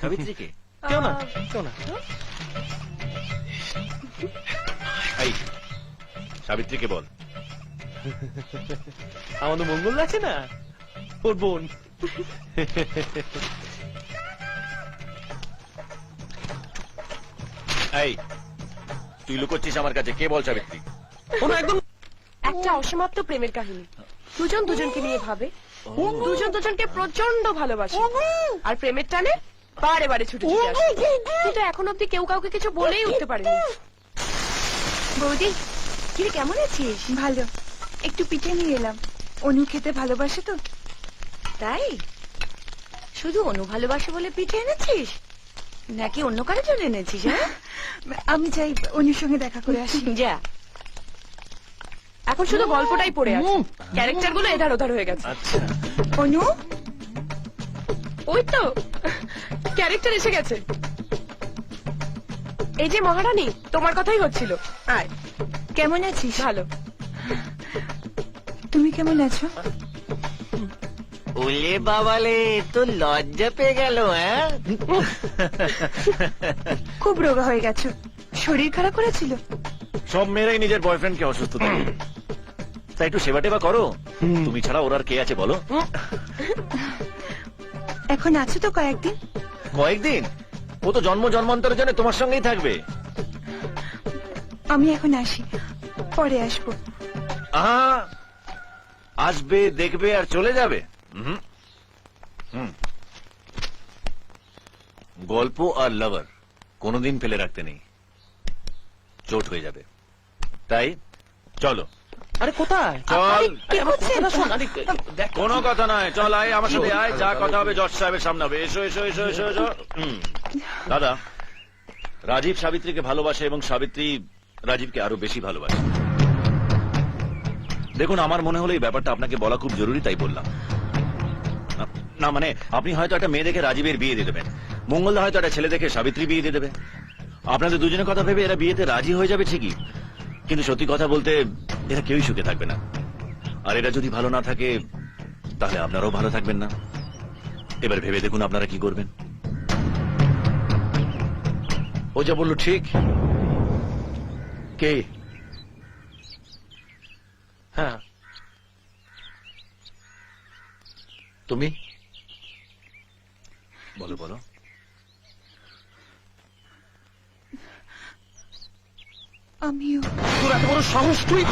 সাবিত্রীকে কেউ না কেউ না। এই সাবিত্রীকে বল। আমাদের মঙ্গল আছে না, ওর বোন। এই তুই লুকোচ্ছিস আমার কাছে, কে বল সাবিত্রী? কোনো একদম একটা অসমাপ্ত প্রেমের কাহিনী। দুজন দুজনকে নিয়ে ভাবে, দুজন দুজনকে প্রচন্ড ভালোবাসে, আর প্রেমের টানে বারে বারে ছুটে ছুটে আসে, কিন্তু এখন অব্দি কেউ কাউকে কিছু বলেই উঠতে পারেনি। বৌদি, কিরে কেমন আছিস? ভালো, একটু পিঠে নিয়ে এলাম। অনু খেতে ভালোবাসে তো। তাই? শুধু অনু ভালোবাসে বলে পিঠে এনেছিস, নাকি অন্য কারোর জন্য এনেছিস? হ্যাঁ, আমি চাই অনুর সঙ্গে দেখা করে আসি। যা। এখন শুধু গল্পটাই পড়ে আছে, ক্যারেক্টার গুলো এধার ওধার হয়ে গেছে। আচ্ছা অনু, ওই তো ক্যারেক্টার এসে গেছে। এই যে মহারানী, তোমার কথাই হচ্ছিল। আয়। কেমন আছিস? ভালো। তুমি কেমন আছো? ওলে বাবালে, তো লজ্জা পেয়ে গেল। হ্যাঁ, খুব রোগা হয়ে গেছো, শরীর খারাপ করেছিল? সব মেয়েরাই নিজের বয়ফ্রেন্ডকে অসুস্থ থাকে, তাই একটু সেবা টেবা করো। তুমি ছাড়া ওর আর কে আছে বলো? এখন আছো তো কয়েকদিন? কয়েকদিন? ও তো জন্ম জন্মান্তরের জন্য তোমার সঙ্গেই থাকবে। আমি এখন আসি, পরে আসবো। আহা, আসবে, দেখবে আর চলে যাবে। হুম হুম, গল্প আর লাভার কোনোদিন ফেলে রাখতে নেই, চোট হয়ে যাবে। তাই চলো। আরে কোথায়? চল। আরে আমার কথাটা শোন। আরে দেখ, কোনো কথা নয়, চল আয় আমার সাথে আয়, যা কথা হবে জজ সাহেবের সামনে হবে। এসো এসো এসো এসো এসো। দাদা, রাজীব সাবিত্রীকে ভালোবাসে এবং সাবিত্রী রাজীবকে আরো বেশি ভালোবাসে। দেখুন, আমার মনে হলো এই ব্যাপারটা আপনাকে বলা খুব জরুরি, তাই বললাম। না মানে, আপনি হয়তো একটা মেয়ে দেখে রাজীবের বিয়ে দিয়ে দেবেন, মঙ্গলদা হয়তো একটা ছেলে দেখে সাবিত্রী বিয়ে দিয়ে দেবে। আপনাদের দুজনের কথা ভেবে এরা বিয়েতে রাজি হয়ে যাবে ঠিকই, কিন্তু সত্যি কথা বলতে এরা কেউই সুখে থাকবে না। আর এরা যদি ভালো না থাকে, তাহলে আপনারাও ভালো থাকবেন না। এবার ভেবে দেখুন আপনারা কি করবেন। ও যা বললো ঠিক। কে? হ্যাঁ, তুমি বলো বলো। আমিও। তোর এত বড় সাহস তুই?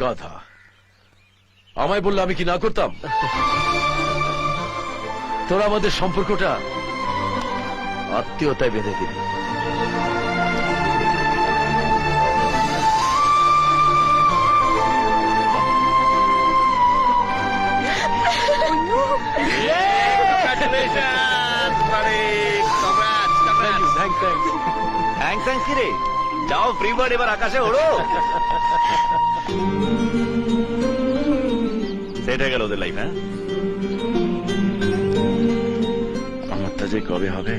গাধা, আমায় বললে আমি কি না করতাম? তোরা আমাদের সম্পর্কটা আত্মীয়তায় বেঁধে দিবি। থ্যাংকস কি রে? যাও ফ্রি বার্ড, এবার আকাশে ওড়ো। সেট হয়ে গেল ওদের লাইফ। হ্যাঁ, আমারটা যে কবে হবে।